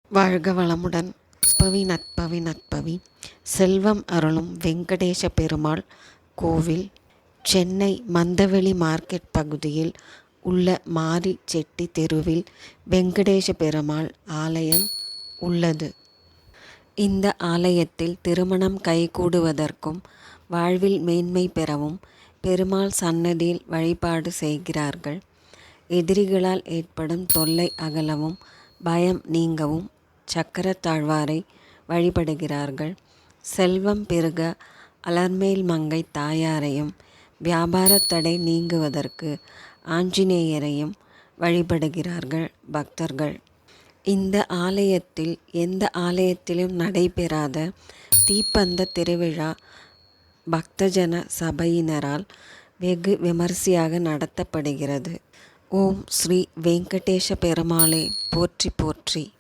வாழ்க வளமுடன். நற்பவி செல்வம் அருளும் வெங்கடேச பெருமாள் கோவில் சென்னை மந்தவெளி மார்க்கெட் பகுதியில் உள்ள மாரி செட்டி தெருவில் வெங்கடேச பெருமாள் ஆலயம் உள்ளது. இந்த ஆலயத்தில் திருமணம் கைகூடுவதற்கும் வாழ்வில் மேன்மை பெறவும் பெருமாள் சன்னதியில் வழிபாடு செய்கிறார்கள். எதிரிகளால் ஏற்படும் தொல்லை அகலவும் பயம் நீங்கவும் சக்கரத்தாழ்வாரை வழிபடுகிறார்கள். செல்வம் பெருக அலர்மேல் மங்கை தாயாரையும் வியாபாரத் தடை நீங்குவதற்கு ஆஞ்சநேயரையும் வழிபடுகிறார்கள் பக்தர்கள். இந்த ஆலயத்தில் எந்த ஆலயத்திலும் நடைபெறாத தீப்பந்த திருவிழா பக்தஜன சபையினரால் வெகு விமரிசையாக நடத்தப்படுகிறது. ஓம் ஸ்ரீ வெங்கடேச பெருமாளே போற்றி போற்றி.